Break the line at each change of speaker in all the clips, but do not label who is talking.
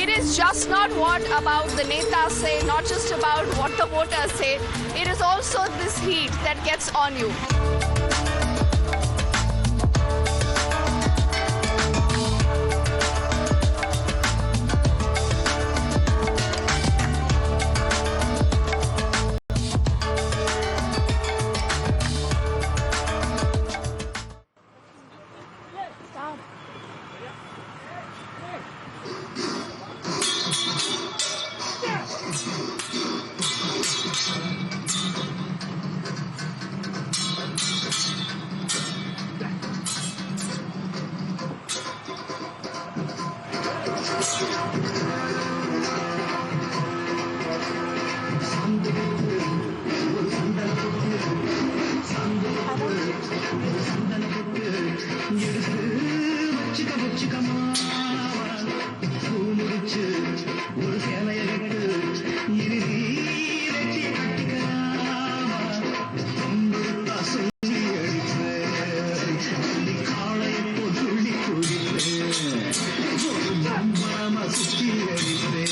it is just not what about the netas say, not just about what the voters say. It is also this heat that gets on you.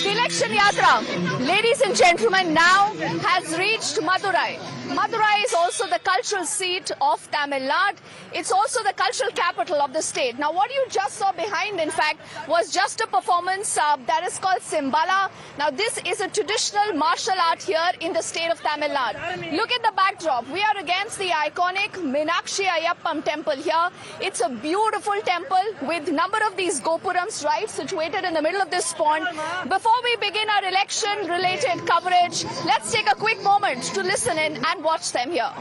Election Yatra, ladies and gentlemen, now has reached Madurai. Madurai is also the cultural seat of Tamil Nadu. It's also the cultural capital of the state. Now, what you just saw behind, in fact, was just a performance that is called Simbala. Now, this is a traditional martial art here in the state of Tamil Nadu. Look at the backdrop. We are against the iconic Meenakshi Ayyappam temple here. It's a beautiful temple with number of these gopurams, right, situated in the middle of this pond. Before we begin our election-related coverage, let's take a quick moment to listen in and watch them here.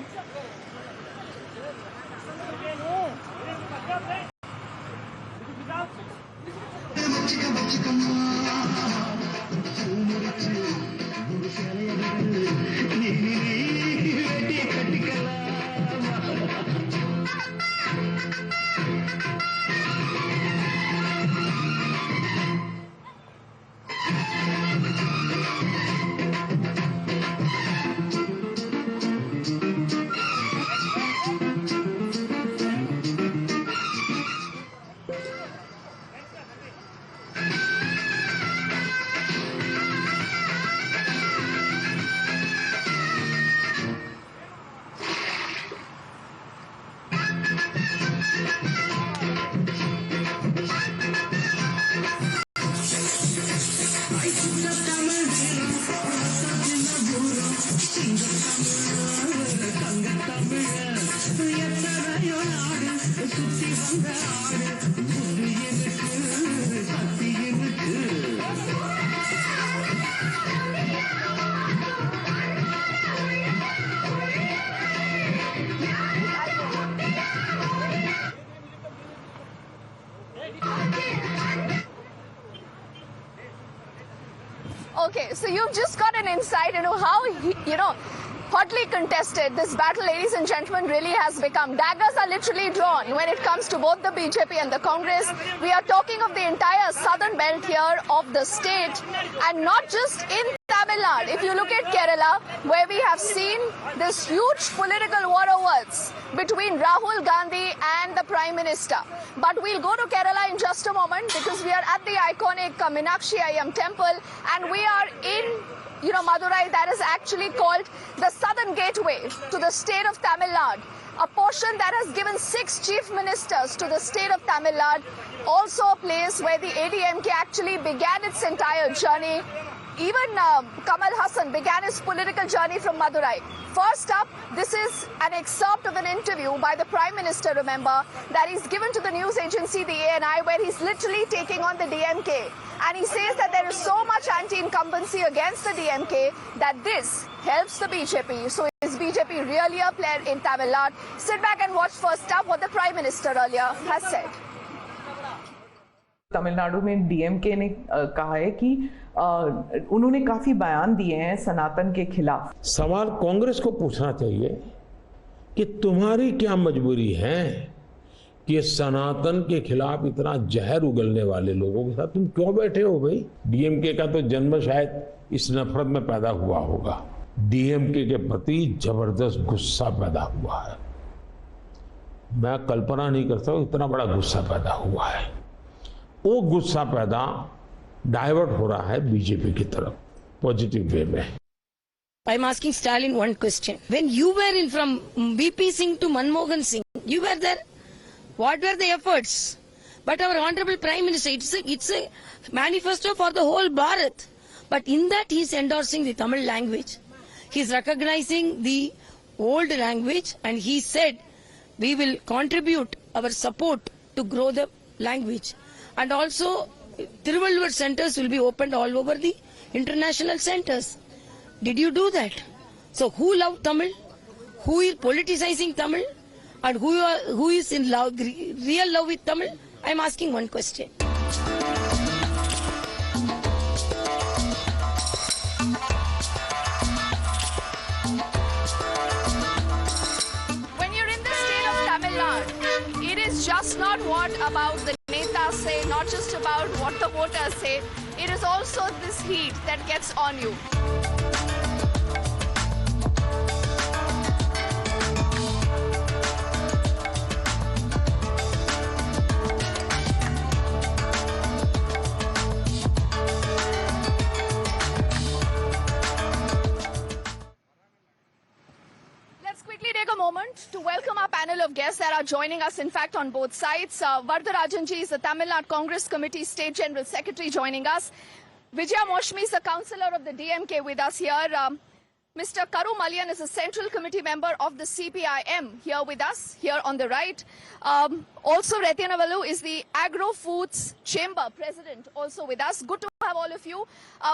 Okay, so you've just got an insight into how, hotly contested this battle, ladies and gentlemen, really has become. Daggers are literally drawn when it comes to both the BJP and the Congress. We are talking of the entire southern belt here of the state, and not just in Tamil Nadu. If you look at Kerala, where we have seen this huge political war words between Rahul Gandhi and the Prime Minister. But we'll go to Kerala in just a moment, because we are at the iconic Meenakshi Ayyappam temple, and we are in Madurai, that is actually called the Southern Gateway to the state of Tamil Nadu. A portion that has given 6 chief ministers to the state of Tamil Nadu. Also a place where the ADMK actually began its entire journey. Even Kamal Hassan began his political journey from Madurai. First up, this is an excerpt of an interview by the Prime Minister, remember, that he's given to the news agency, the ANI, where he's literally taking on the DMK. And he says that there is so much anti-incumbency against the DMK that this helps the BJP. So is BJP really a player in Tamil Nadu? Sit back and watch first up what the Prime Minister earlier has said.
Tamil Nadu में DMK ने कहा है कि उन्होंने काफी बयान दिए हैं सनातन के खिलाफ।
सवाल कांग्रेस को पूछना चाहिए कि तुम्हारी क्या मजबूरी है कि सनातन के खिलाफ इतना जहर उगलने वाले लोगों के साथ तुम क्यों बैठे हो भाई? डीएमके का तो जन्म शायद इस नफरत में पैदा हुआ होगा। डीएमके के प्रति जबरदस्त गुस्सा पैदा हुआ है। मैं कल्पना नहीं करता इतना बड़ा गुस्सा पैदा हुआ है। वो गुस्सा पैदा डाइवर्ट हो रहा है बीजेपी की तरफ पॉजिटिव वे में।
I'm asking Stalin one question. When you were in from BP Singh to Manmohan Singh, you were there. What were the efforts? But our Honorable Prime Minister, it's a manifesto for the whole Bharat. But in that he's endorsing the Tamil language. He's recognizing the old language and he said we will contribute our support to grow the language. And also Thiruvalluvar centers will be opened all over the international centers. Did you do that? So who love Tamil? Who is politicizing Tamil? And who is in love, real love with Tamil? I am asking one question.
When you're in the state of Tamil Nadu, it is just not what about the netas say, not just about what the voters say. It is also this heat that gets on you. Let's quickly take a moment to welcome our panel of guests that are joining us, in fact, on both sides. Vardarajanji is the Tamil Nadu Congress Committee State General Secretary joining us. Vijaya Moshmi is the councillor of the DMK with us here. Mr. Karu Malyan is a Central Committee member of the CPIM here with us, here on the right. Also, Retyanavalu is the Agro Foods Chamber President, also with us. Good to have all of you.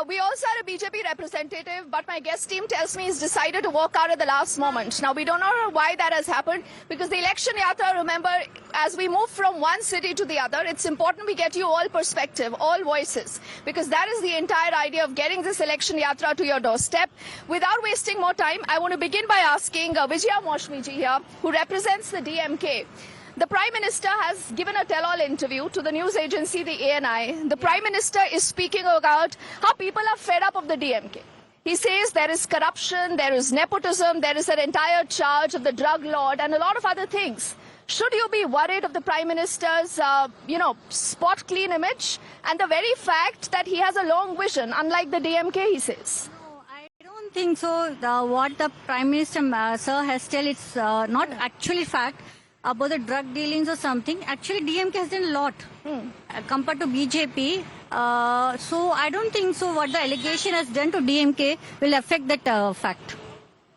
We also had a BJP representative, but my guest team tells me he's decided to walk out at the last moment. Now, we don't know why that has happened, because the election yatra, remember, as we move from one city to the other, it's important we get you all perspective, all voices, because that is the entire idea of getting this election yatra to your doorstep. Without wasting more time, I want to begin by asking Vijaya Moshmi ji here, who represents the DMK. The Prime Minister has given a tell-all interview to the news agency, the ANI. The Prime Minister is speaking about how people are fed up of the DMK. He says there is corruption, there is nepotism, there is an entire charge of the drug lord and a lot of other things. Should you be worried of the Prime Minister's, spot clean image and the very fact that he has a long vision, unlike the DMK, he says?
No, I don't think so. What the Prime Minister, sir, has told, it's not actually fact about the drug dealings or something. Actually, DMK has done a lot compared to BJP. So I don't think so. What the allegation has done to DMK will affect that fact.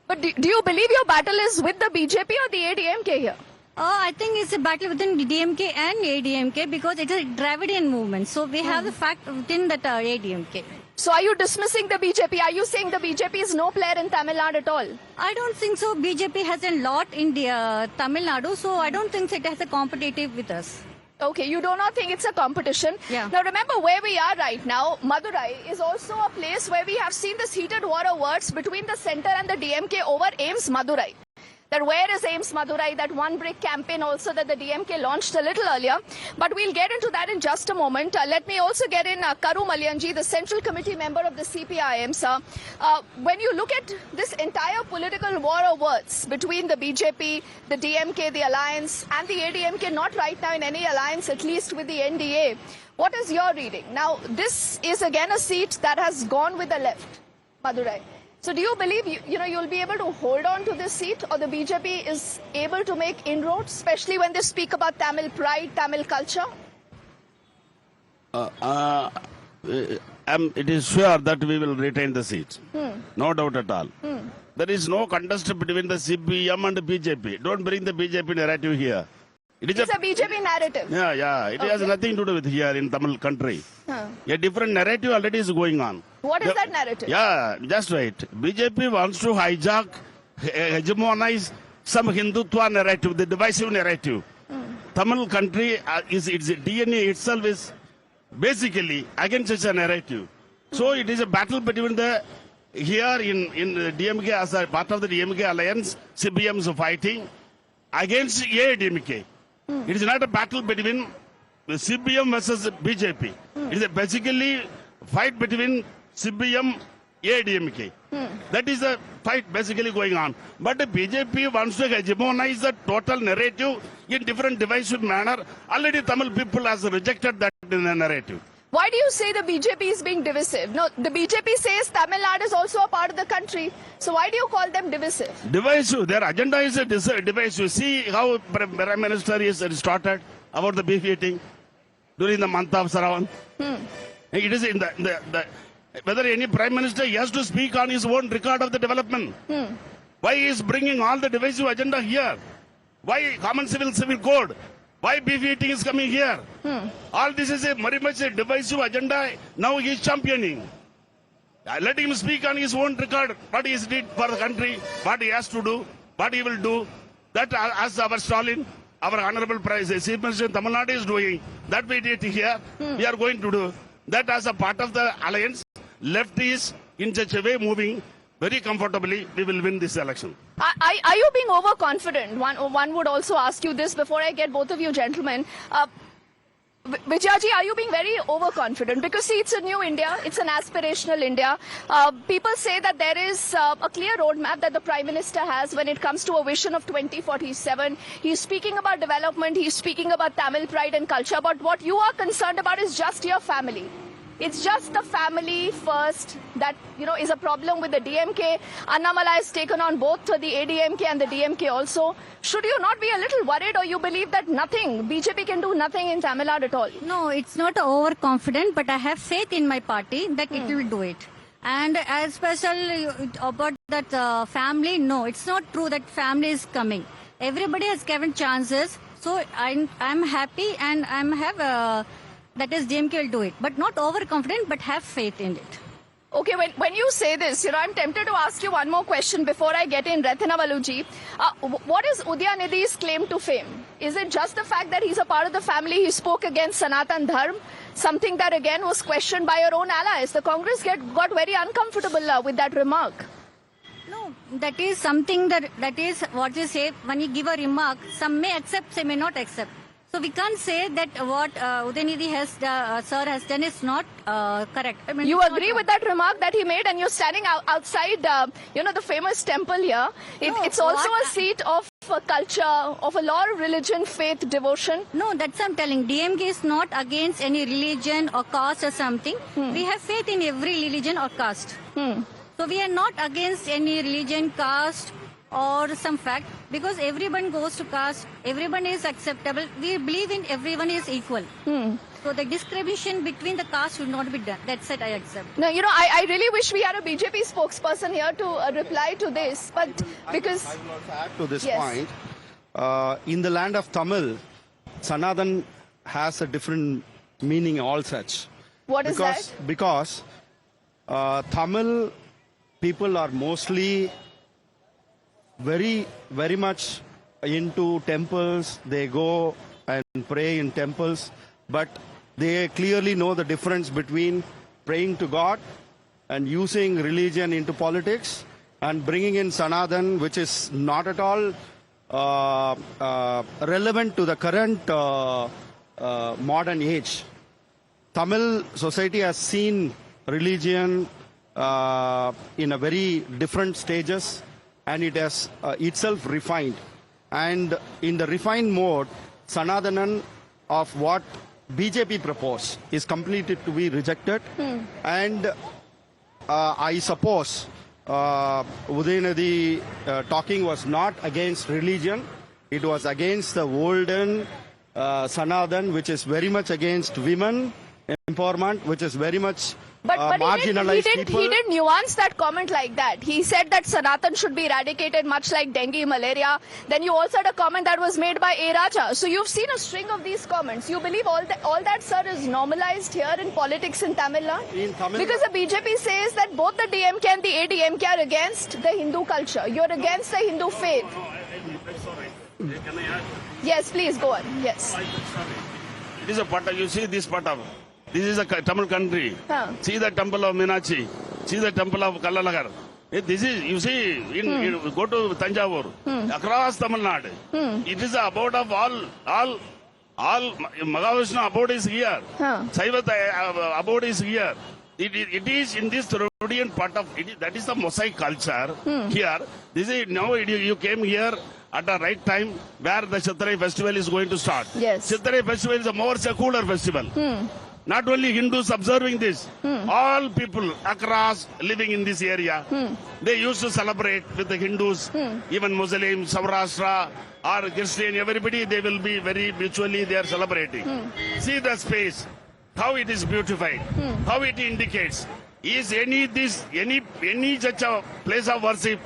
But do you believe your battle is with the BJP or the ADMK here?
I think it's a battle within DMK and ADMK because it is a Dravidian movement. So we have the fact within that ADMK.
So are you dismissing the BJP? Are you saying the BJP is no player in Tamil Nadu at all?
I don't think so. BJP has a lot in Tamil Nadu, so I don't think so it has a competitive with us.
Okay, you do not think it's a competition.
Yeah.
Now remember where we are right now. Madurai is also a place where we have seen this heated war of words between the centre and the DMK over AIMS Madurai. That where is AIMS Madurai, that one brick campaign also that the DMK launched a little earlier. But we'll get into that in just a moment. Let me also get in Karu Malyanji, the Central Committee member of the CPIM, sir. When you look at this entire political war of words between the BJP, the DMK, the alliance, and the ADMK, not right now in any alliance, at least with the NDA, what is your reading? Now, this is again a seat that has gone with the left, Madurai. So do you believe you'll be able to hold on to this seat, or the BJP is able to make inroads, especially when they speak about Tamil pride, Tamil culture?
It is sure that we will retain the seat. No doubt at all. There is no contest between the CPM and the BJP. Don't bring the BJP narrative here.
It's a BJP narrative.
Yeah. It has nothing to do with here in Tamil country. A different narrative already is going on.
What is that narrative?
Yeah, just right. BJP wants to hijack, hegemonize some Hindutva narrative, the divisive narrative. Tamil country, its DNA itself is basically against such a narrative. So it is a battle between here in the DMK as a part of the DMK alliance, CPM is fighting against ADMK. It is not a battle between the CPM versus BJP. It is basically fight between CPM, ADMK. That is the fight basically going on. But the BJP wants to hegemonize the total narrative in different divisive manner. Already Tamil people has rejected that narrative.
Why do you say the BJP is being divisive? No, the BJP says Tamil Nadu is also a part of the country. So why do you call them divisive?
Divisive. Their agenda is a divisive. See how Prime Minister is started about the beef eating during the month of Saravan. It is in the whether any Prime Minister he has to speak on his own record of the development. Why he is bringing all the divisive agenda here? Why common civil code? Why beef eating is coming here? All this is a very much a divisive agenda. Now he is championing. Let him speak on his own record what he has did for the country, what he has to do, what he will do. That as our Stalin, our honorable Chief Minister in Tamil Nadu is doing. That we did here. We are going to do. That as a part of the alliance, left is in such a way moving very comfortably. We will win this election.
Are you being overconfident? One would also ask you this before I get both of you gentlemen. Vijayaji, are you being very overconfident? Because see, it's a new India, it's an aspirational India. People say that there is a clear roadmap that the Prime Minister has when it comes to a vision of 2047. He's speaking about development, he's speaking about Tamil pride and culture, but what you are concerned about is just your family. It's just the family first that, is a problem with the DMK. Annamalai has taken on both the ADMK and the DMK also. Should you not be a little worried, or you believe that BJP can do nothing in Tamil Nadu at all?
No, it's not overconfident, but I have faith in my party that it will do it. And as special about that family, no, it's not true that family is coming. Everybody has given chances, so I'm happy and that is DMK will do it. But not overconfident, but have faith in it.
Okay, when you say this, I'm tempted to ask you one more question before I get in. Rathinavaluji, what is Udayanidi's claim to fame? Is it just the fact that he's a part of the family, he spoke against Sanatan Dharma, something that again was questioned by your own allies? The Congress got very uncomfortable with that remark.
No, that is something that is what you say when you give a remark, some may accept, some may not accept. So we can't say that what Udayanidhi sir has done is not correct. I mean,
you agree with that remark that he made, and you're standing outside, the famous temple here. It's also a seat of culture, of a lot of religion, faith, devotion.
No, that's what I'm telling. DMK is not against any religion or caste or something. We have faith in every religion or caste. So we are not against any religion, caste, or some fact, because everyone goes to caste, everyone is acceptable. We believe in everyone is equal. So the discrimination between the caste should not be done. That's it, I accept.
No, I really wish we had a BJP spokesperson here to reply to this, but because...
I will also add to this point. In the land of Tamil, Sanatan has a different meaning all such.
What is that?
Because Tamil people are mostly very, very much into temples. They go and pray in temples, but they clearly know the difference between praying to God and using religion into politics and bringing in Sanatan, which is not at all relevant to the current modern age. Tamil society has seen religion in a very different stages, and it has itself refined. And in the refined mode, Sanatanan of what BJP proposed is completely to be rejected. And I suppose Udayanidhi talking was not against religion. It was against the olden Sanatan, which is very much against women empowerment, which is very much marginalized people.
He did nuance that comment like that. He said that Sanatan should be eradicated, much like dengue, malaria. Then you also had a comment that was made by A. Raja. So you've seen a string of these comments. You believe all that, sir, is normalized here in politics in Tamil Nadu? Because the BJP says that both the DMK and the ADMK are against the Hindu culture. You're against the Hindu faith.
Can I add?
Yes, please go on. Yes.
It is a part of, you see this part of, this is a Tamil country. See the temple of Meenakshi. See the temple of Kallalagar. This is, you see, go to Tanjavur, across Tamil Nadu. It is the abode of all Mahavishnu abode is here. Saiva abode is here. It is in this Therodian part of it, that is the mosaic culture here. This is now you came here at the right time where the Chittarai festival is going to start.
Yes.
Chittarai festival is a more secular festival. Not only Hindus observing this, all people across living in this area, they used to celebrate with the Hindus, even Muslims, Saurashtra or Christian, everybody, they will be very mutually, they are celebrating. See the space, how it is beautified, how it indicates. Is any such a place of worship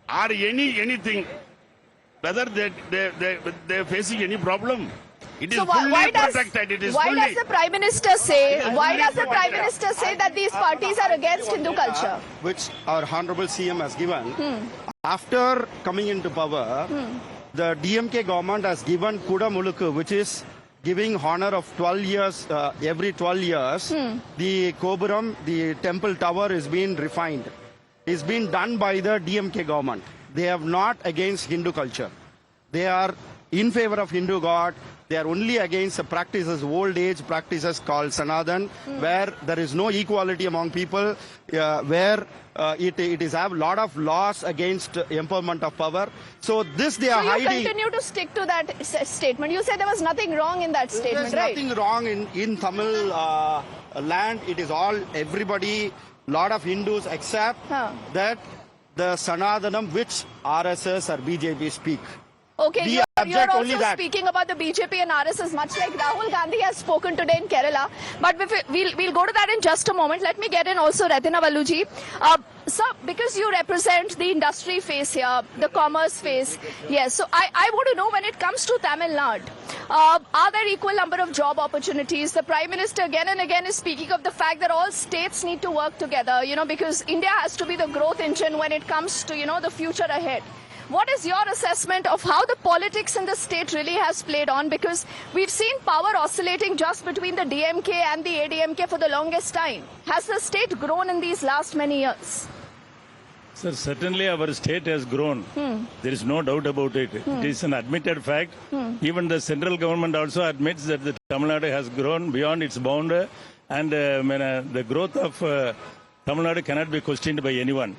or anything, whether they're facing any problem? It is
So
fully
why does
protected. It is
why
fully.
does the Prime Minister say that these parties are against Hindu culture?
Which our Honorable CM has given. After coming into power, the DMK government has given Kudamulukku, which is giving honor of 12 years, every 12 years, the Koburam, the temple tower is being refined. It's been done by the DMK government. They have not against Hindu culture. They are in favor of Hindu God. They are only against the practices, old age practices called Sanatan, where there is no equality among people, where it is have a lot of laws against empowerment of power. So this they are
So you
hiding.
continue to stick to that statement. You said there was nothing wrong in that statement,
There's
right?
nothing wrong in Tamil land. It is all, everybody, lot of Hindus accept that the Sanatanam which RSS or BJP speak.
Okay,
We
you're
object only
also
that.
speaking about the BJP and RSS, much like Rahul Gandhi has spoken today in Kerala. But we'll go to that in just a moment. Let me get in also Ratina Valuji. Sir, because you represent the industry face here, the commerce face. Yes, so I want to know, when it comes to Tamil Nadu, are there equal number of job opportunities? The Prime Minister again and again is speaking of the fact that all states need to work together, because India has to be the growth engine when it comes to, the future ahead. What is your assessment of how the politics in the state really has played on? Because we've seen power oscillating just between the DMK and the ADMK for the longest time. Has the state grown in these last many years?
Sir, certainly our state has grown. There is no doubt about it. It is an admitted fact. Even the central government also admits that the Tamil Nadu has grown beyond its bound, and the growth of Tamil Nadu cannot be questioned by anyone.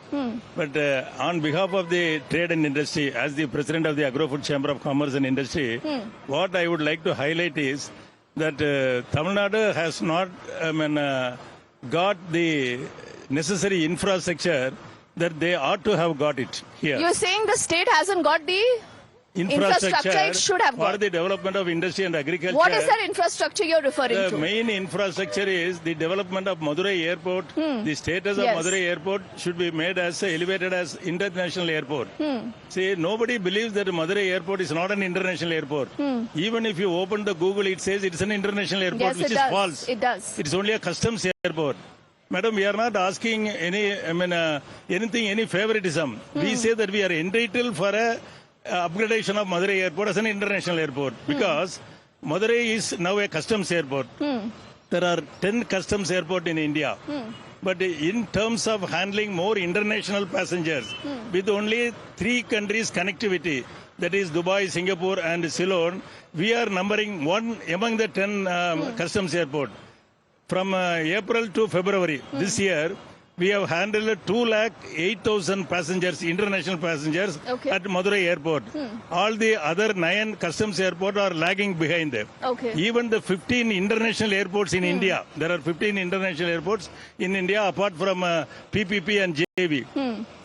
But on behalf of the trade and industry, as the president of the Agro-Food Chamber of Commerce and Industry, what I would like to highlight is that Tamil Nadu has not got the necessary infrastructure that they ought to have got it here.
You're saying the state hasn't got the infrastructure it should have
for
got.
the development of industry and agriculture.
What is that infrastructure you're referring
The
to?
main infrastructure is the development of Madurai Airport. The status of
Yes.
Madurai Airport should be made as elevated as international airport. See, nobody believes that Madurai Airport is not an international airport. Even if you open the Google, it says it's an international airport,
Yes,
which
it
is
does.
false.
It does.
It's only a customs airport. Madam, we are not asking any favoritism. We say that we are entitled for a upgradation of Madurai Airport as an international airport, because Madurai is now a customs airport. There are 10 customs airports in India. But in terms of handling more international passengers, with only 3 countries connectivity, that is Dubai, Singapore and Ceylon, we are numbering 1 among the 10 customs airport. From April to February this year, we have handled 208,000 passengers, international passengers,
Okay.
at Madurai Airport. All the other 9 customs airports are lagging behind them.
Okay.
Even the 15 international airports in India, there are 15 international airports in India apart from PPP and JV.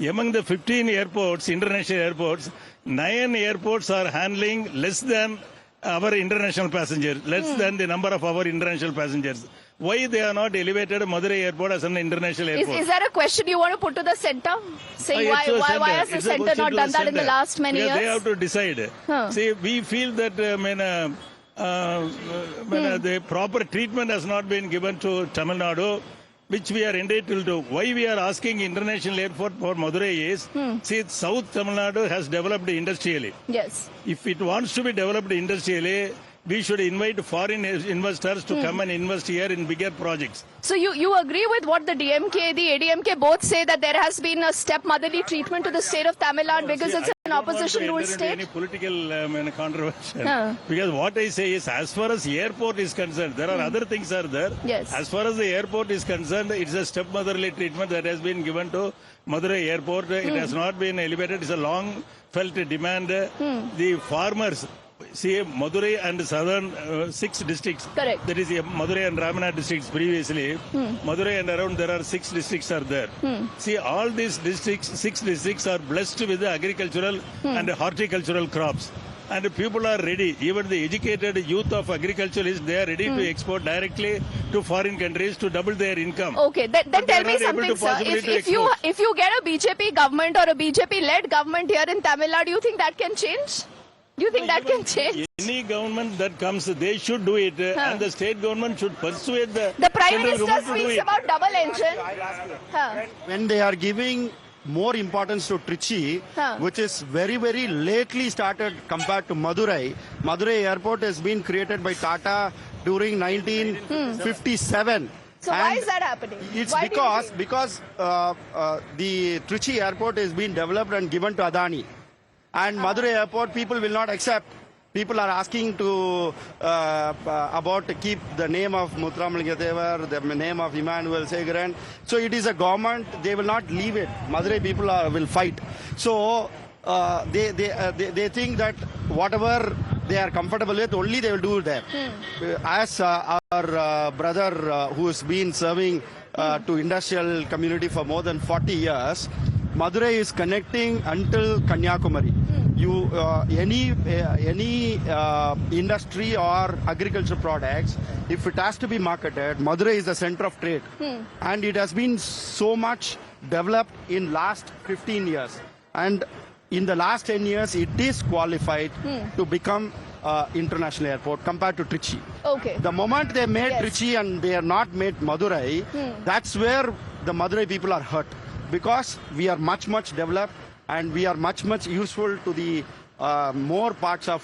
Among the 15 airports, international airports, 9 airports are handling less than our international passengers, less than the number of our international passengers. Why they are not elevated Madurai Airport as an international airport?
Is that a question you want to put to the centre? Saying
It's a
why
center.
has the
It's a
centre
question
not
to
done
the
that in the
center.
last many
Yeah,
years?
they have to decide. See, we feel that the proper treatment has not been given to Tamil Nadu, which we are entitled to. Why we are asking international airport for Madurai is, see, South Tamil Nadu has developed industrially.
Yes.
If it wants to be developed industrially, we should invite foreign investors to come and invest here in bigger projects.
So you agree with what the DMK, the ADMK both say, that there has been a stepmotherly treatment to the state of Tamil Nadu because it's an opposition ruled
I don't want to enter
state?
into any political controversy.
Huh.
Because what I say is, as far as airport is concerned, there are other things are there.
Yes.
As far as the airport is concerned, it's a stepmotherly treatment that has been given to Madurai Airport. It has not been elevated. It's a long felt demand. The farmers see Madurai and southern 6 districts.
Correct.
That is Madurai and Ramanad districts previously. Madurai and around there are 6 districts are there. See, all these districts, 6 districts are blessed with the agricultural and horticultural crops. And people are ready. Even the educated youth of agriculturalists, they are ready to export directly to foreign countries to double their income.
Okay, then
But they
tell
are
me
not able
something,
to
sir.
possibly to
If you get a BJP government or a BJP-led government here in Tamil Nadu, do you think that can change? Do you think that can change?
Any government that comes, they should do it, and the state government should persuade the
The Prime
central
Minister
government to do
speaks
it.
about double engine. Huh.
When they are giving more importance to Trichy, which is very, very lately started compared to Madurai. Madurai airport has been created by Tata during 1957.
So why
And
is that happening?
It's
Why do you
because the Trichy airport has been developed and given to Adani. And Madurai airport, people will not accept. People are asking to about to keep the name of Muthuramalingam Thevar, the name of Emmanuel Segaran. So it is a government; they will not leave it. Madurai people will fight. So they think that whatever they are comfortable with, only they will do there. As our brother who has been serving to industrial community for more than 40 years, Madurai is connecting until Kanyakumari. You any industry or agriculture products, if it has to be marketed, Madurai is the center of trade, and it has been so much developed in last 15 years, and in the last 10 years, it is qualified to become international airport compared to Trichy.
Okay.
The moment they made
Yes.
Trichy and they are not made Madurai, that's where the Madurai people are hurt, because we are much developed and we are much useful to the more parts of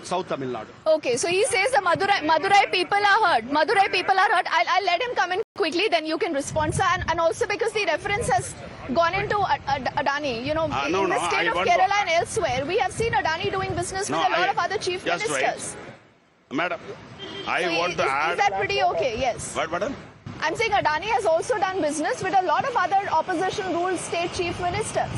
South Tamil Nadu.
Okay, so he says the Madurai people are hurt. Madurai people are hurt. I'll let him come in quickly, then you can respond, sir. And also because the reference has gone into Adani, you know, in the state of Kerala and elsewhere, we have seen Adani doing business with a lot of other chief
Just
ministers.
Madam, I
So
want to
is
add.
that pretty okay? Yes.
What, madam?
I'm saying Adani has also done business with a lot of other opposition ruled state chief ministers.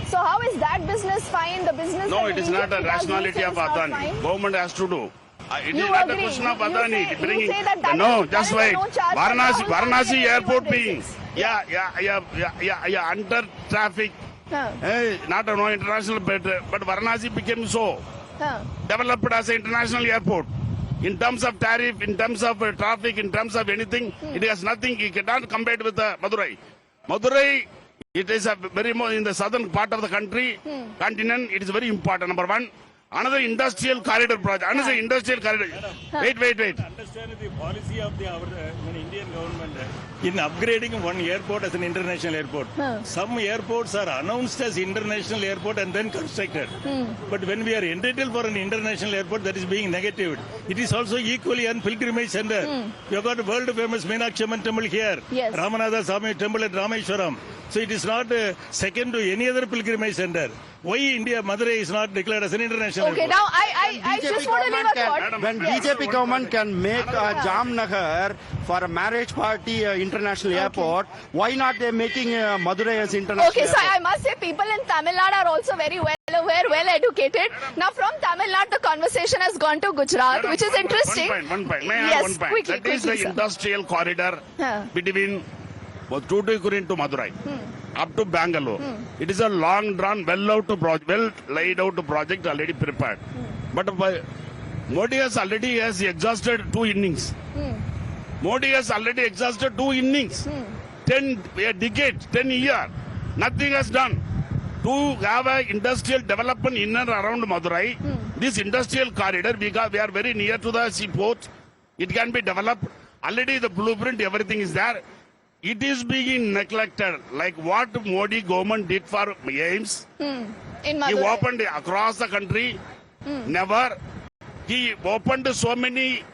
So how is that business fine? The business
No,
that
it
the
is not
BJP
a
does,
rationality
you say
of
is not
Adani.
fine?
Government has to do. It
You
is not a
agree.
question of
You
Adani.
say-
bringing.
you say that
No,
that
just
is
wait.
no charge for
Varanasi,
Rahul Gandhi
Varanasi
and
airport
anyone
being,
raises.
under traffic.
Huh.
Not a no international, but Varanasi became so
Huh.
developed as an international airport. In terms of tariff, in terms of traffic, in terms of anything, it has nothing. You cannot compare it with Madurai. Madurai, it is a very more in the southern part of the country, continent. It is very important. Number one. Another industrial corridor project. Another industrial corridor. Wait.
Understand the policy of our Indian government in upgrading one airport as an international airport. Some airports are announced as international airport and then constructed. But when we are entitled for an international airport, that is being negatived. It is also equally a pilgrimage center. We have got a world famous Meenakshi Amman temple here.
Yes.
Ramanatha Swami temple at Rameshwaram. So it is not second to any other pilgrimage center. Why India, Madurai is not declared as an international
Okay,
airport?
now I just want to leave a thought.
When
Yes.
BJP government can make Jamnagar for a marriage party international airport, why not they making Madurai as international
Okay, so
airport?
I must say people in Tamil Nadu are also very well aware, well educated. Now from Tamil Nadu, the conversation has gone to Gujarat, which is interesting.
One point. May I
Yes,
add one point?
quickly,
That is the
sir.
industrial corridor
Huh.
between Tuticorin to Madurai. Up to Bangalore. It is a long drawn, well laid out project already prepared. But Modi has already exhausted 2 innings. Modi has already exhausted 2 innings. 10 decades, 10 years. Nothing has done. To have an industrial development in and around Madurai, this industrial corridor, we are very near to the seaport. It can be developed. Already the blueprint, everything is there. It is being neglected, like what Modi government did for AIMS.
In
He
Madurai.
opened across the country. Never. He opened so many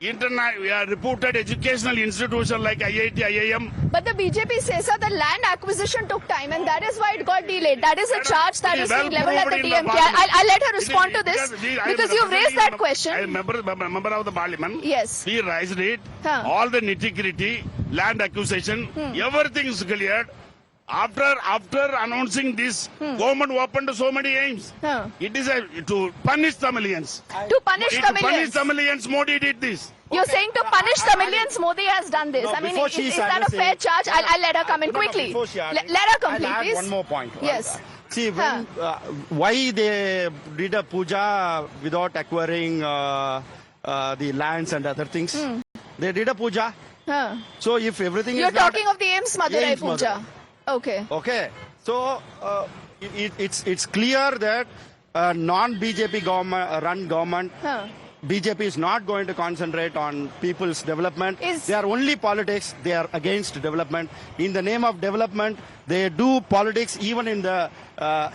reputed educational institutions like IIT, IIM.
But the BJP says that the land acquisition took time and that is why it got delayed. That is a charge that is being leveled at the DMK. I'll let her respond to this because you've raised that
I am
question.
a member of the parliament.
Yes.
We raised it.
Huh.
All the nitty-gritty, land acquisition, everything is cleared. After announcing this, government opened so many aims.
Huh.
It is to punish Tamilians.
To punish
To punish
Tamilians.
Tamilians, Modi did this.
You're saying to punish Tamilians, Modi has done this.
No,
I mean,
before
is
she
that a
started
fair
saying-
charge? I'll let her come in
No,
quickly.
before she
Let
added-
her complete,
I'll add
please.
one more point.
Yes.
See, when, why they did a puja without acquiring the lands and other things? They did a puja.
Huh.
So if everything
You're
is not-
talking of the AIMS Madurai
AIMS
Puja. Okay.
Okay. So it's clear that non-BJP run government,
Huh.
BJP is not going to concentrate on people's development.
Is-
They are only politics. They are against development. In the name of development, they do politics even in the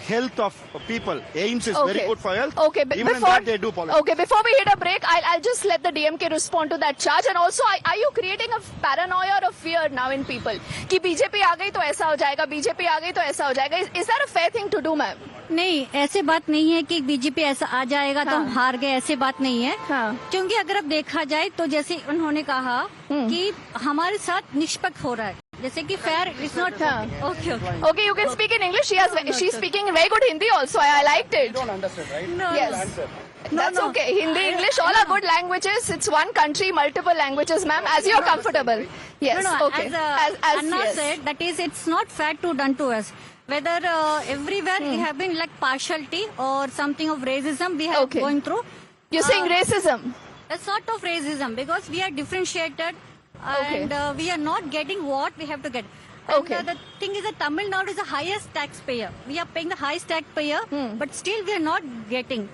health of people. AIMS is very good for health.
Okay, but
even
before
in that they do politics.
Okay, before we hit a break, I'll just let the DMK respond to that charge. And also, are you creating a paranoia or a fear now in people? कि BJP आ गई तो ऐसा हो जाएगा, BJP आ गई तो ऐसा हो जाएगा. Is that a fair thing to do, ma'am?
नहीं, ऐसे बात नहीं है कि बीजेपी ऐसा आ जाएगा तो हम हार गए, ऐसे बात नहीं है।
हाँ।
क्योंकि अगर अब देखा जाए तो जैसे उन्होंने कहा कि हमारे साथ निष्पक्ष हो रहा है, जैसे कि फेयर इज नॉट।
हाँ।
Okay okay.
Okay, you can speak in English. She's speaking in very good Hindi also. I liked it.
Don't understand, right?
No,
Yes.
No,
That's
no.
okay. Hindi, English, all are good languages. It's one country, multiple languages, ma'am, as you're comfortable. Yes,
no,
okay.
As Anna
yes.
said, that is, it's not fair to done to us. Whether everywhere we have been like partiality or something of racism we have
Okay.
going through.
You're saying racism.
A sort of racism because we are differentiated and we are not getting what we have to get. And,
Okay.
the thing is that Tamil Nadu is the highest taxpayer. We are paying the highest taxpayer, but still we are not getting.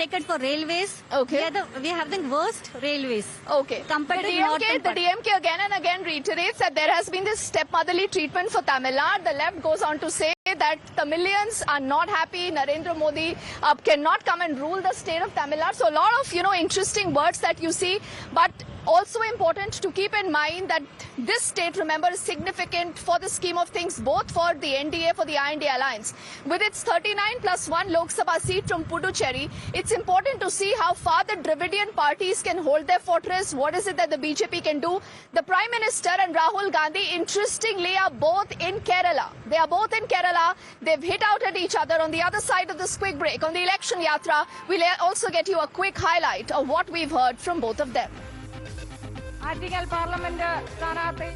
Take it for railways.
Okay.
We have the worst railways.
Okay.
Compared
the
to northern
the
part.
DMK again and again reiterates that there has been this stepmotherly treatment for Tamil Nadu. The left goes on to say that Tamilians are not happy. Narendra Modi cannot come and rule the state of Tamil Nadu. So a lot of, interesting words that you see, but also important to keep in mind that this state, remember, is significant for the scheme of things, both for the NDA, for the IND alliance. With its 39 plus 1 Lok Sabha seat from Puducherry, it's important to see how far the Dravidian parties can hold their fortress. What is it that the BJP can do? The Prime Minister and Rahul Gandhi, interestingly, are both in Kerala. They are both in Kerala. They've hit out at each other. On the other side of this quick break, on the election yatra, we'll also get you a quick highlight of what we've heard from both of them.
Attingal parliament സ്ഥാനാർത്ഥി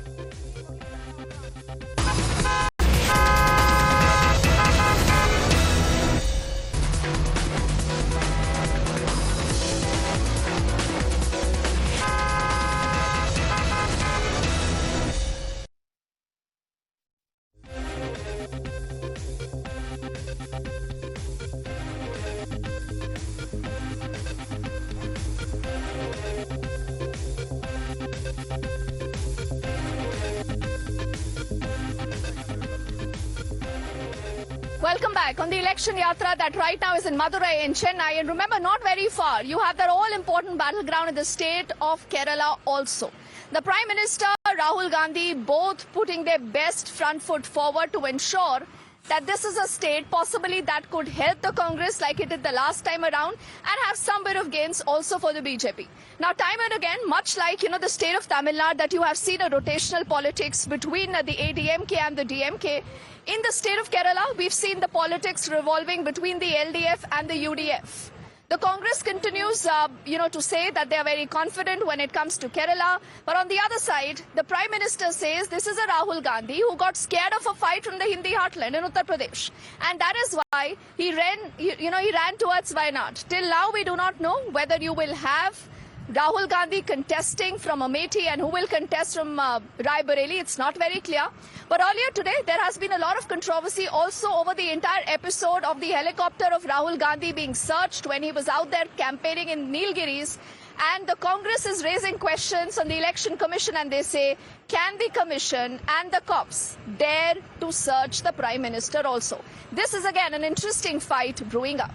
Welcome back on the election yatra that right now is in Madurai in Chennai. And remember, not very far, you have that all-important battleground in the state of Kerala also. The Prime Minister, Rahul Gandhi, both putting their best front foot forward to ensure that this is a state possibly that could help the Congress like it did the last time around and have some bit of gains also for the BJP. Now, time and again, much like, the state of Tamil Nadu, that you have seen a rotational politics between the ADMK and the DMK, in the state of Kerala, we've seen the politics revolving between the LDF and the UDF. The Congress continues, to say that they are very confident when it comes to Kerala. But on the other side, the Prime Minister says this is a Rahul Gandhi who got scared of a fight from the Hindi heartland in Uttar Pradesh. And that is why he ran towards Wayanad. Till now, we do not know whether you will have Rahul Gandhi contesting from Amethi and who will contest from Rai Bareli. It's not very clear. But earlier today, there has been a lot of controversy also over the entire episode of the helicopter of Rahul Gandhi being searched when he was out there campaigning in Nilgiris. And the Congress is raising questions on the Election Commission and they say, can the Commission and the cops dare to search the Prime Minister also? This is again an interesting fight brewing up.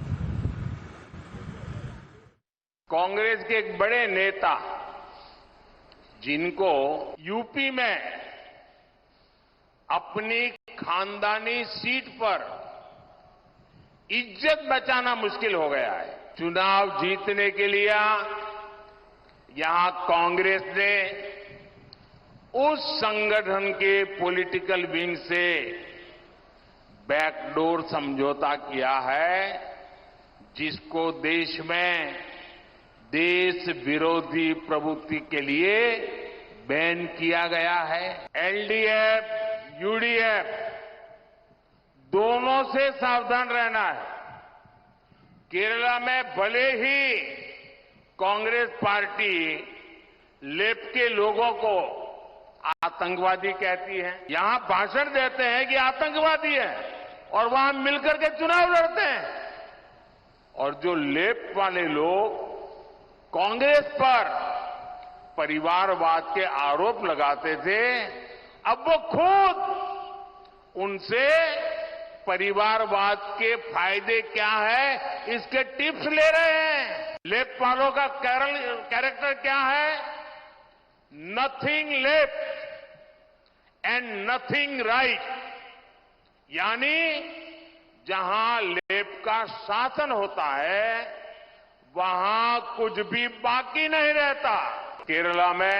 Congress के एक बड़े नेता जिनको UP में अपनी खानदानी seat पर इज्जत बचाना मुश्किल हो गया है। चुनाव जीतने के लिए यहां कांग्रेस ने उस संगठन के पॉलिटिकल विंग से बैकडोर समझौता किया है, जिसको देश में देश विरोधी प्रवृत्ति के लिए बैन किया गया है। एलडीएफ, यूडीएफ दोनों से सावधान रहना है। केरला में भले ही कांग्रेस पार्टी लेफ्ट के लोगों को आतंकवादी कहती है, यहां भाषण देते हैं कि आतंकवादी है और वहां मिलकर के चुनाव लड़ते हैं, और जो लेफ्ट वाले लोग कांग्रेस पर परिवारवाद के आरोप लगाते थे, अब वो खुद उनसे परिवारवाद के फायदे क्या है इसके टिप्स ले रहे हैं। लेफ्ट वालों का कैरेक्टर क्या है? Nothing left and nothing right, यानी जहां लेफ्ट का शासन होता है वहां कुछ भी बाकी नहीं रहता। केरला में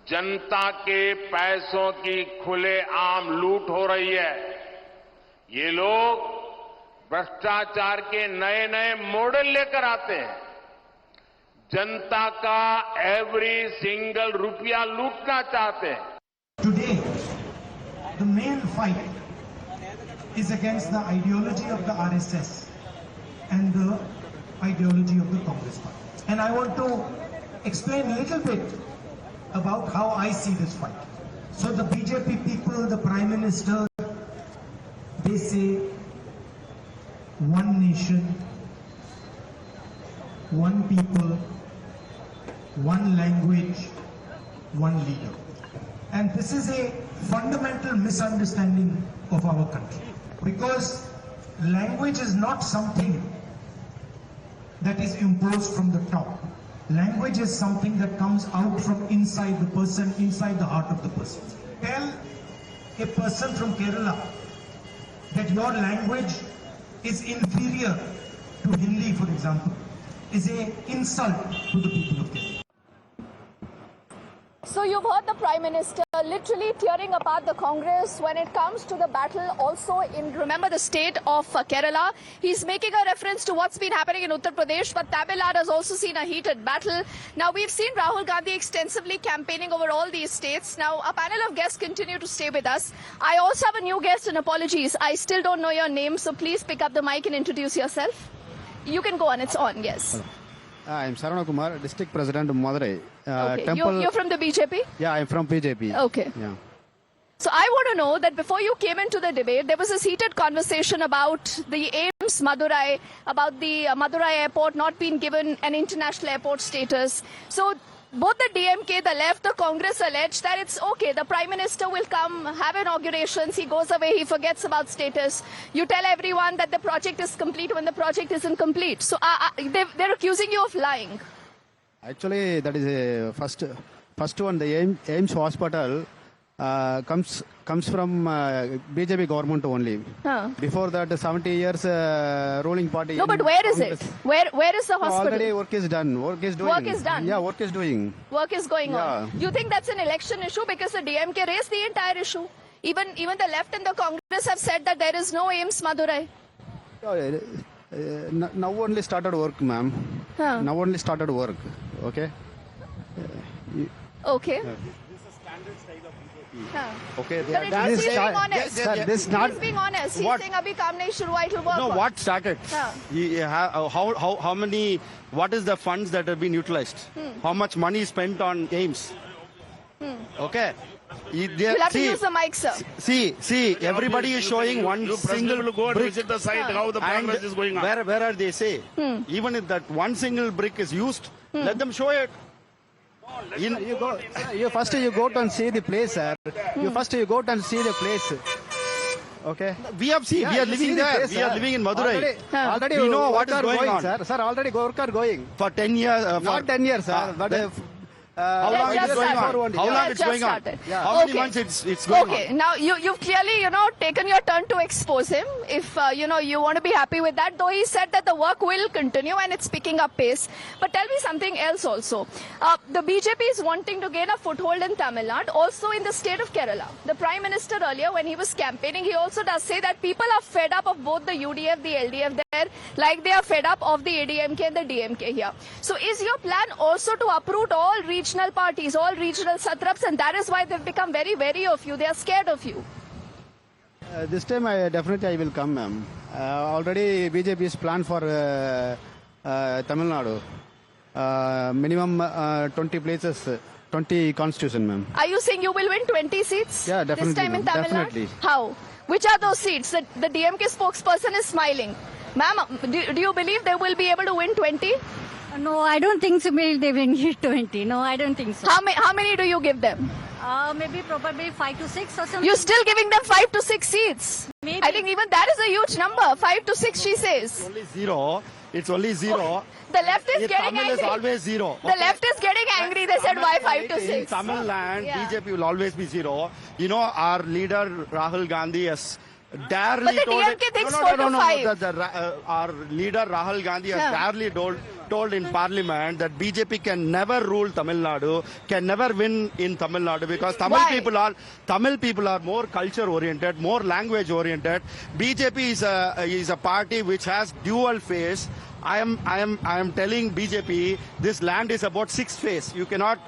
जनता के पैसों की खुलेआम लूट हो रही है। ये लोग भ्रष्टाचार के नए नए मॉडल लेकर आते हैं, जनता का एवरी सिंगल रुपया लूटना चाहते हैं।
Today, the main fight is against the ideology of the RSS and the ideology of the Congress Party. And I want to explain a little bit about how I see this fight. So the BJP people, the Prime Minister, they say one nation, one people, one language, one leader. And this is a fundamental misunderstanding of our country, because language is not something that is imposed from the top. Language is something that comes out from inside the person, inside the heart of the person. Tell a person from Kerala that your language is inferior to Hindi, for example, is an insult to the people of Kerala.
So you've heard the Prime Minister literally tearing apart the Congress when it comes to the battle also in, remember, the state of Kerala. He's making a reference to what's been happening in Uttar Pradesh, but Tamil Nadu has also seen a heated battle. Now, we've seen Rahul Gandhi extensively campaigning over all these states. Now, a panel of guests continue to stay with us. I also have a new guest, and apologies, I still don't know your name, so please pick up the mic and introduce yourself. You can go on, it's on, yes.
I'm Sarana Kumar, District President of Madurai.
Okay. You're from the BJP?
Yeah, I'm from BJP.
Okay.
Yeah.
So I want to know that before you came into the debate, there was this heated conversation about the AIIMS Madurai, about the Madurai airport not being given an international airport status. So both the DMK, the left, the Congress allege that it's okay. The Prime Minister will come, have inaugurations, he goes away, he forgets about status. You tell everyone that the project is complete when the project isn't complete. So they're accusing you of lying.
Actually, that is a first one. The AIIMS hospital comes from BJP government only.
Huh.
Before that, 70 years ruling party.
No, but where is it? Where is the hospital?
Already work is done. Work is doing.
Work is done?
Yeah, work is doing.
Work is going on.
Yeah.
You think that's an election issue because the DMK raised the entire issue? Even the left and the Congress have said that there is no AIIMS Madurai.
Now only started work, ma'am.
Huh.
Now only started work. Okay.
Okay.
Okay.
But he's being honest.
This not.
He's being honest. He's
What?
saying abhi kaam nahi shuru hua, it will work.
No, what started?
Huh.
How many? What is the funds that have been utilized? How much money is spent on AIIMS? Okay.
You'll have to use the mic, sir.
See, everybody is showing one
You
single
will go and
brick.
visit the site, how the
And
progress is going on.
where are they say? Even if that one single brick is used, let them show it. You go and see the place, sir. You go and see the place. Okay. We have seen. We are living there. We are living in Madurai.
Already
we know what is
work are
going on.
Sir, already work are going.
For 10 years.
Not 10 years, sir. But
How
They've
long
just
it's going
started.
on? How
Yeah,
long it's
just
going on?
started.
How many
Okay.
months it's going
Okay,
on?
now you've clearly, taken your turn to expose him. If, you want to be happy with that, though he said that the work will continue and it's picking up pace. But tell me something else also. The BJP is wanting to gain a foothold in Tamil Nadu, also in the state of Kerala. The Prime Minister earlier, when he was campaigning, he also does say that people are fed up of both the UDF, the LDF there, like they are fed up of the ADMK and the DMK here. So is your plan also to uproot all regional parties, all regional satraps, and that is why they've become very wary of you. They are scared of you.
This time I will come, ma'am. Already BJP is planned for Tamil Nadu. Minimum 20 places, 20 constitution, ma'am.
Are you saying you will win 20 seats?
Yeah, definitely,
This time in
ma'am.
Tamil
Definitely.
Nadu? How? Which are those seats? The DMK spokesperson is smiling. Ma'am, do you believe they will be able to win 20?
No, I don't think so. Maybe they will need 20. No, I don't think so.
How many do you give them?
Maybe probably 5 to 6 or something.
You're still giving them 5 to 6 seats.
Maybe.
I think even that is a huge number. 5 to 6, she says.
Only zero. It's only zero.
The left is
In
getting
Tamil is
angry.
always zero.
The left is getting angry. They said, why 5 to 6?
In Tamil land,
Yeah.
BJP will always be zero. Our leader Rahul Gandhi has darely
But the
told
DMK thinks 4 to 5.
Our leader Rahul Gandhi has
Yeah.
darely told in parliament that BJP can never rule Tamil Nadu, can never win in Tamil Nadu because
Why?
Tamil people are more culture oriented, more language oriented. BJP is a party which has dual face. I am telling BJP this land is about 6 face. You cannot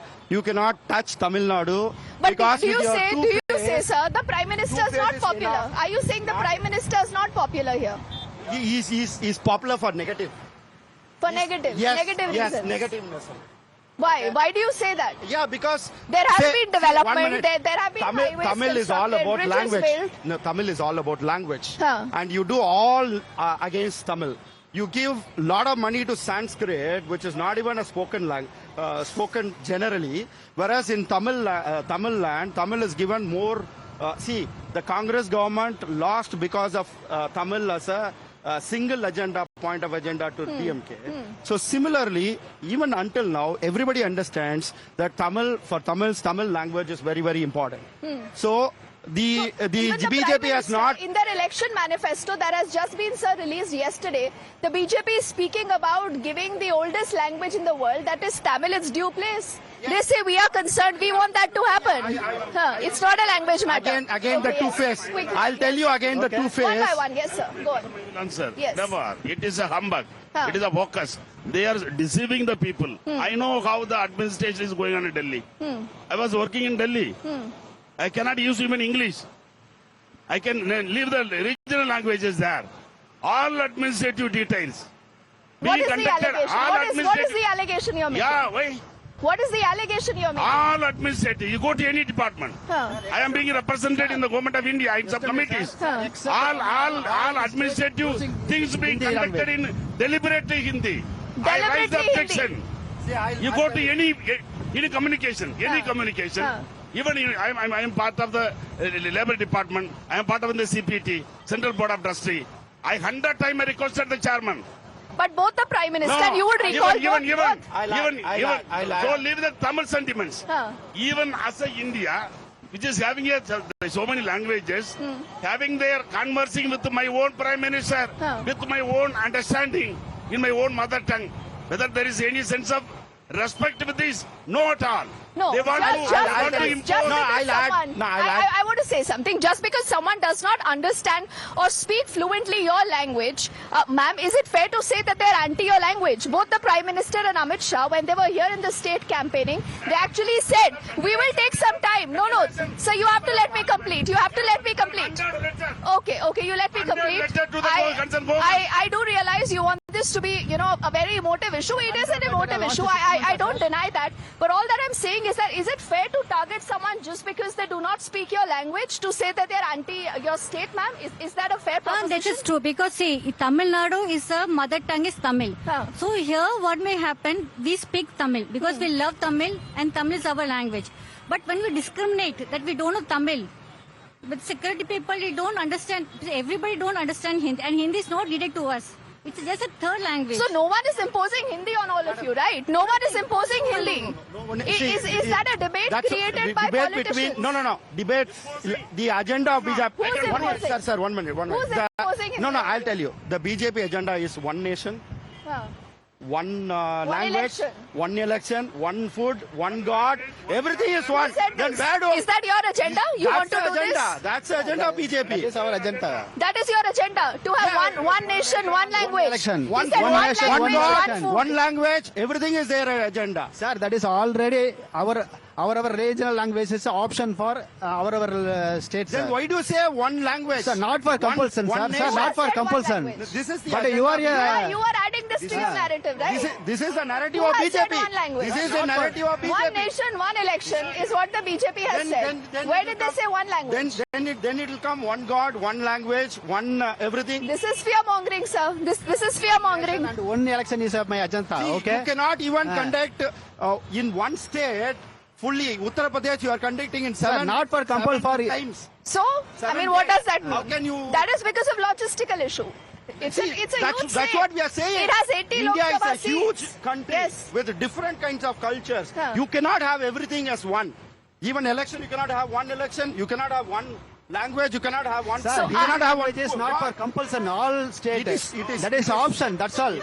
touch Tamil Nadu
But
because
do you
with your
say,
two-face,
sir, the Prime Minister is not
two-face is
popular?
enough.
Are you saying the Prime Minister is not popular here?
he's popular for negative.
For negative reasons?
Yes, negativeness.
Why? Why do you say that?
Yeah, because
There has
say-
been
1
development,
minute.
there have been highways
Tamil is all
constructed,
about
bridges
language.
built.
No, Tamil is all about language.
Huh.
And you do all against Tamil. You give a lot of money to Sanskrit, which is not even a spoken generally. Whereas in Tamil land, Tamil is given more. See, the Congress government lost because of Tamil as a single point of agenda to DMK. So similarly, even until now, everybody understands that Tamil language is very, very important. So the
Even the Prime
BJP has
Minister,
not.
in their election manifesto that has just been released yesterday, the BJP is speaking about giving the oldest language in the world, that is Tamil, its due place. They say we are concerned, we want that to happen. It's not a language matter.
Again the
Okay,
two-face.
yes. Quick.
I'll tell you again the two-face.
One by one, yes sir, go on.
Answer.
Yes.
Never. It is a humbug.
Huh.
It is a focus. They are deceiving the people. I know how the administration is going on in Delhi. I was working in Delhi. I cannot use even English. I can leave the regional languages there. All administrative details.
What is the
conducted,
allegation?
all
What is
administrative-
the allegation you're making?
Yeah, why?
What is the allegation you're making?
All administrative. You go to any department.
Huh.
I am being represented in the government of India in subcommittees.
Huh.
All administrative things being conducted in deliberately Hindi. I raise the
Deliberately
objection. You go to any communication,
Huh.
Even I am part of the labor department. I am part of the CPT, Central Board of Trustee. 100 times I requested the chairman.
But both the Prime Minister and you would recall both.
Don't leave the Tamil sentiments.
Huh.
Even as a India, which is having so many languages, having their conversing with my own Prime Minister,
Huh.
with my own understanding in my own mother tongue, whether there is any sense of respect with this? No at all.
No,
They want
just
to
because someone, I want to say something. Just because someone does not understand or speak fluently your language, ma'am, is it fair to say that they're anti your language? Both the Prime Minister and Amit Shah, when they were here in the state campaigning, they actually said, we will take some time. No, so you have to let me complete. You have to let me complete. Okay, you let me complete. I do realize you want this to be, a very emotive issue. It is an emotive issue. I don't deny that. But all that I'm saying is that, is it fair to target someone just because they do not speak your language to say that they're anti your state, ma'am? Is that a fair proposition?
That is true because see, Tamil Nadu is a mother tongue is Tamil.
Huh.
So here what may happen, we speak Tamil because we love Tamil and Tamil is our language. But when we discriminate that we don't know Tamil, but security people, they don't understand, everybody don't understand Hindi and Hindi is not needed to us. It's just a third language.
So no one is imposing Hindi on all of you, right? No one is imposing Hindi. Is that a debate created by
debate
politicians?
between no debate. The agenda of BJP.
Who's imposing?
Sir, 1 minute.
Who's imposing Hindi?
No, I'll tell you. The BJP agenda is one nation, one language,
election.
one election, one food, one God. Everything is one.
Who said
Then
this?
where do
Is that your agenda? You want to
that's
do
the agenda.
this?
That's the agenda of BJP.
That is our agenda.
That is your agenda, to have one nation, one language.
election.
He
One
said
one
one
nation,
language,
one
one
election.
food.
One language. Everything is their agenda.
Sir, that is already our regional language is an option for our state.
Then
Sir.
why do you say one language?
Sir, not for compulsion,
one
sir. Sir,
nation.
not for
Said one
compulsion.
language.
This is the
But
agenda
you are
of
a-
You are adding this to your narrative, right?
This is the narrative
Who
of
has said
BJP.
one language?
This is the narrative of BJP.
One nation, one election is what the BJP has said. Where did they say one language?
Then it will come one God, one language, one everything.
This is fear mongering, sir. This is fear mongering.
And one election is my agenda.
See,
Okay.
you cannot even conduct in one state fully. Uttar Pradesh you are conducting in
Sir,
seven.
not for compulsory.
times.
So, I
Seven
mean, what
days.
does that mean?
How can you-
That is because of logistical issue. It's
See,
a
that's
huge
that's
state.
what we are saying.
It has 80
India
Lok
is
Sabha
a huge
seats.
country
Yes.
with different kinds of cultures.
Huh.
You cannot have everything as one. Even election, you cannot have one election. You cannot have one language. You cannot have one.
Sir,
you cannot have one.
it is not for compulsion. All state.
It is.
That is option. That's all.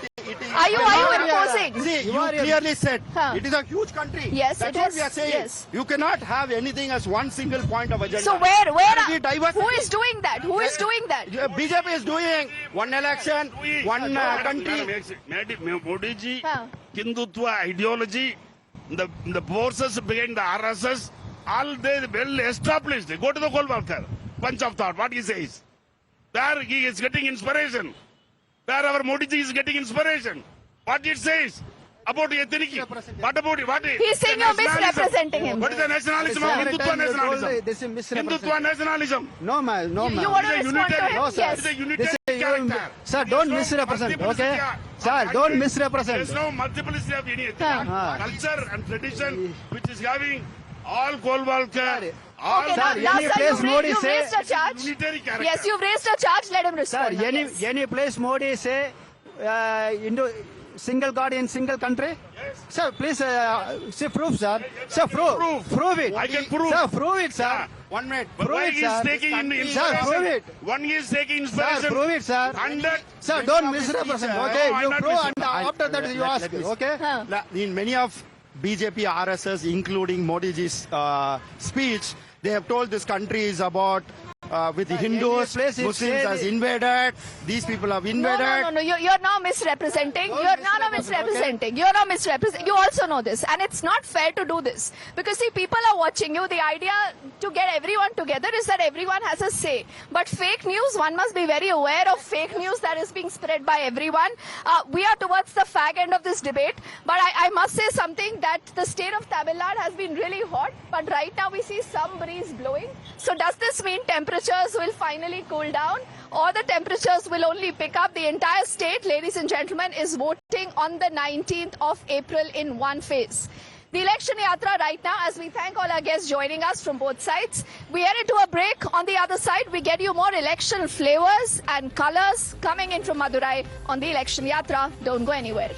Are you imposing?
See,
You
you
are a-
clearly said
Huh.
it is a huge country.
Yes,
That's
it
what
is.
we are saying.
Yes.
You cannot have anything as one single point of agenda.
So
There will be
who
diversity.
is doing that? Who is doing that?
BJP is doing one election, one country.
Modi ji,
Huh.
Hindutva ideology, the forces behind the RSS, all they well established. Go to the Golwalkar, bunch of thought, what he says. There he is getting inspiration. There our Modi ji is getting inspiration. What it says about ethnicity. What about it? What is
He's saying
the
you're
nationalism?
misrepresenting him.
What is the nationalism of
Sir, every
Hindutva
time you told
nationalism?
this is misrepresentation.
Hindutva nationalism.
No, ma'am. No, ma'am.
You want to
It is a
respond to
unitary-
him?
No, sir.
Yes.
It is a
This
unitary
is
character.
Sir,
There's
don't
no
misrepresent.
multiplicity
Okay.
of
Sir, don't
country.
misrepresent.
There's no multiplicity of any
Huh.
culture and tradition which is having all Golwalkar, all
Okay,
Sir,
now,
any
sir,
place Modi
you've
say-
raised a charge.
unitary character.
Yes, you've raised a charge. Let him
Sir,
respond. now.
any
Yes.
any place Modi say into single God in single country? Sir, please say proof, sir. Sir, prove it.
I can prove.
Sir, prove it, sir.
Yeah.
1 minute.
But
Prove
why
it,
he
sir.
is taking
Sir,
inspiration?
prove it.
One is taking inspiration.
Sir, prove it, sir.
100.
Sir, don't misrepresent. Okay,
No, I'm
you
not
prove and
misrepresenting.
after that you ask. Okay.
Huh.
In many of BJP RSS, including Modi ji's speech, they have told this country is about with the Hindus,
place it
Muslims
said-
has invaded, these people have invaded.
No. You're now misrepresenting. You're now misrepresenting. You're now misrepresenting. You also know this. And it's not fair to do this. Because see, people are watching you. The idea to get everyone together is that everyone has a say. But fake news, one must be very aware of fake news that is being spread by everyone. We are towards the fag end of this debate. But I must say something that the state of Tamil Nadu has been really hot. But right now we see some breeze blowing. So does this mean temperatures will finally cool down, or the temperatures will only pick up? The entire state, ladies and gentlemen, is voting on the 19th of April in one phase. The election yatra right now, as we thank all our guests joining us from both sides. We head into a break. On the other side, we get you more election flavors and colors coming in from Madurai on the election yatra. Don't go anywhere.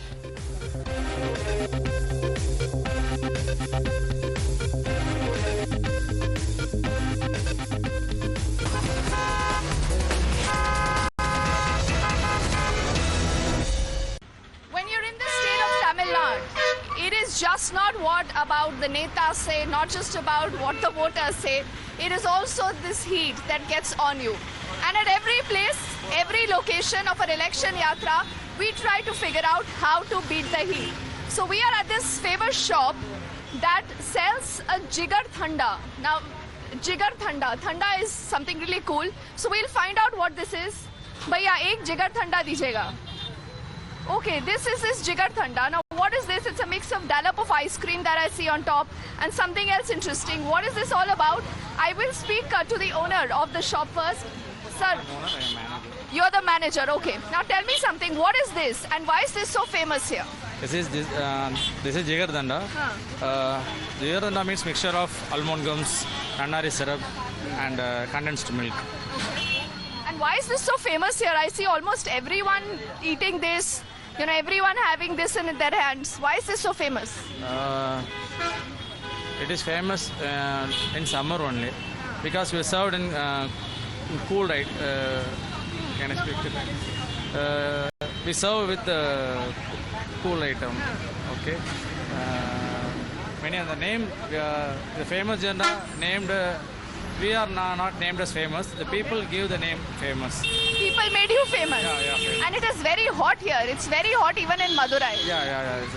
When you're in the state of Tamil Nadu, it is just not what about the netas say, not just about what the voters say. It is also this heat that gets on you. And at every place, every location of an election yatra, we try to figure out how to beat the heat. So we are at this famous shop that sells a Jigar Thanda. Now, Jigar Thanda. Thanda is something really cool. So we'll find out what this is. Bhaiya, ek Jigar Thanda dijega. Okay, this is Jigar Thanda. Now, what is this? It's a mix of dollop of ice cream that I see on top and something else interesting. What is this all about? I will speak to the owner of the shop first. Sir, you're the manager. Okay. Now, tell me something. What is this and why is this so famous here?
This is Jigar Thanda. Jigar Thanda means mixture of almond gums, nandari syrup, and condensed milk.
And And why is this so famous here? I see almost everyone eating this, everyone having this in their hands. Why is this so famous?
It is famous in summer only because we served in cool, right? Can I speak to that? We serve with cool item. Okay. Many of the name, the famous genre named. We are not named as famous. The people give the name famous.
People made you famous.
Yeah, famous.
And it is very hot here. It's very hot even in Madurai.
Yeah. It's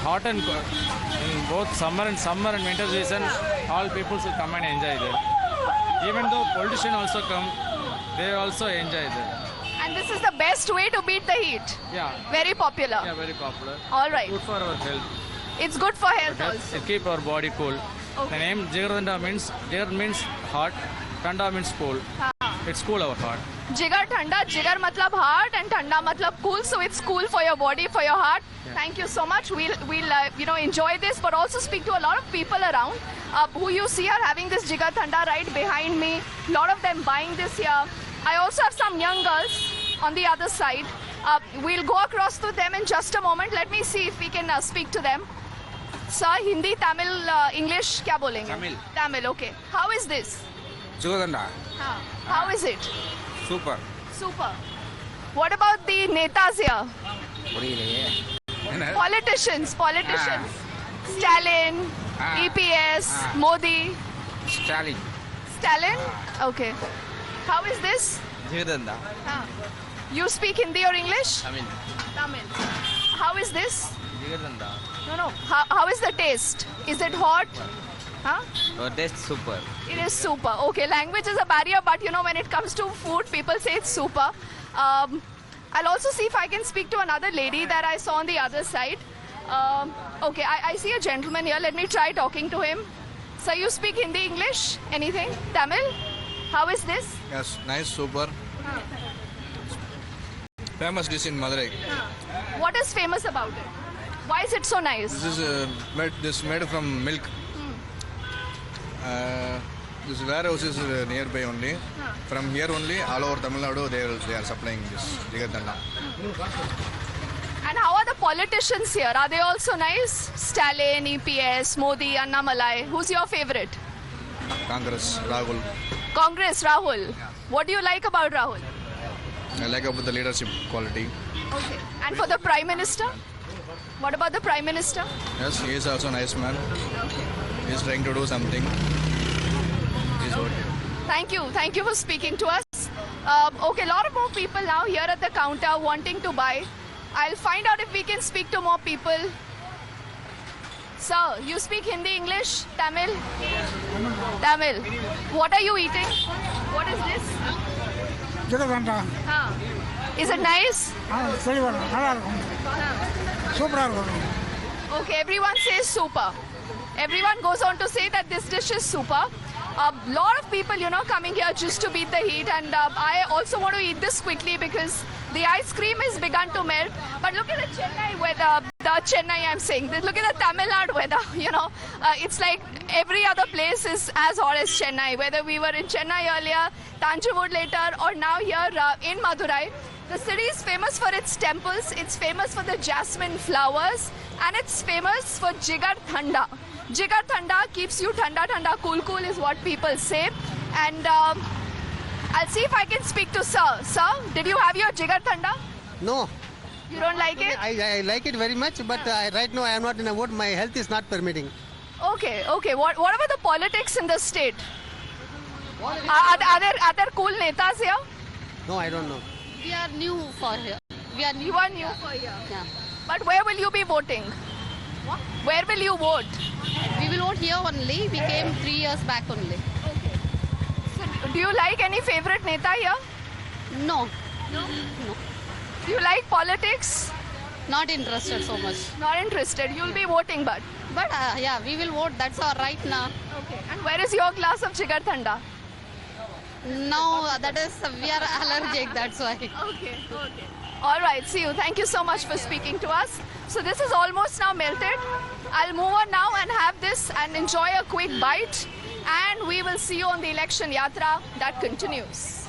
hot and in both summer and winter season, all people will come and enjoy there. Even though politicians also come, they also enjoy there.
And this is the best way to beat the heat.
Yeah.
Very popular.
Yeah, very popular.
All right.
Good for our health.
It's good for health also.
It keep our body cool.
Okay.
The name Jigar Thanda means hot, Thanda means cool. It's cool our heart.
Jigar Thanda, Jigar matlab heart and Thanda matlab cool, so it's cool for your body, for your heart.
Yeah.
Thank you so much. We'll enjoy this, but also speak to a lot of people around who you see are having this Jigar Thanda right behind me. A lot of them buying this here. I also have some young girls on the other side. We'll go across to them in just a moment. Let me see if we can speak to them. Sir, Hindi, Tamil, English, क्या बोलेंगे?
Tamil.
Tamil, okay. How is this?
Jigar Thanda.
How is it?
Super.
Super. What about the netas here?
புரியலையே.
Politicians. Stalin, EPS, Modi. Stalin? Okay. How is this?
Jigar Thanda.
You speak Hindi or English? Tamil. How is this?
Jigar Thanda.
No. How is the taste? Is it hot?
Taste super.
It is super. Okay, language is a barrier, but when it comes to food, people say it's super. I'll also see if I can speak to another lady that I saw on the other side. Okay, I see a gentleman here. Let me try talking to him. Sir, you speak Hindi, English? Anything? Tamil? How is this?
Yes, nice, super. Famous dish in Madurai.
What is famous about it? Why is it so nice?
This is made from milk. This warehouse is nearby only. From here only, all over Tamil Nadu, they are supplying this Jigar Thanda.
And how are the politicians here? Are they also nice? Stalin, EPS, Modi, Annamalai. Who's your favorite?
Congress, Rahul.
Congress, Rahul. Yeah. What do you like about Rahul?
I like about the leadership quality.
Okay. And for the Prime Minister? What about the Prime Minister?
Yes, he is also a nice man.
Okay.
He is trying to do something. He's good.
Thank you for speaking to us. Okay, a lot of more people now here at the counter wanting to buy. I'll find out if we can speak to more people. Sir, you speak Hindi, English, Tamil? Tamil. What are you eating? What is this?
Jigar Thanda.
Is it nice?
Super.
Okay, everyone says super. Everyone goes on to say that this dish is super. A lot of people, coming here just to beat the heat, and I also want to eat this quickly because the ice cream has begun to melt. But look at the Chennai weather. Look at the Tamil Nadu weather. It's like every other place is as hot as Chennai. Whether we were in Chennai earlier, Tanjavur later, or now here in Madurai. The city is famous for its temples, it's famous for the jasmine flowers, and it's famous for Jigar Thanda. Jigar Thanda keeps you thanda, cool is what people say. And I'll see if I can speak to Sir. Sir, did you have your Jigar Thanda?
No.
You don't like it?
I like it very much, but right now I am not in a mood. My health is not permitting.
Okay. What about the politics in the state? Are there cool netas here?
No, I don't know.
We are new for here.
You are new for here.
Yeah.
But where will you be voting?
What?
Where will you vote?
We will vote here only. We came 3 years back only.
Okay. So, do you like any favorite neta here?
No.
No. Do you like politics?
Not interested so much.
Not interested. You'll be voting, but.
But yeah, we will vote. That's our right now.
Okay. And where is your glass of Jigar Thanda?
No, that is, we are allergic, that's why.
Okay. All right, see you. Thank you so much for speaking to us. So this is almost now melted. I'll move on now and have this and enjoy a quick bite. and we will see you on the election yatra that continues.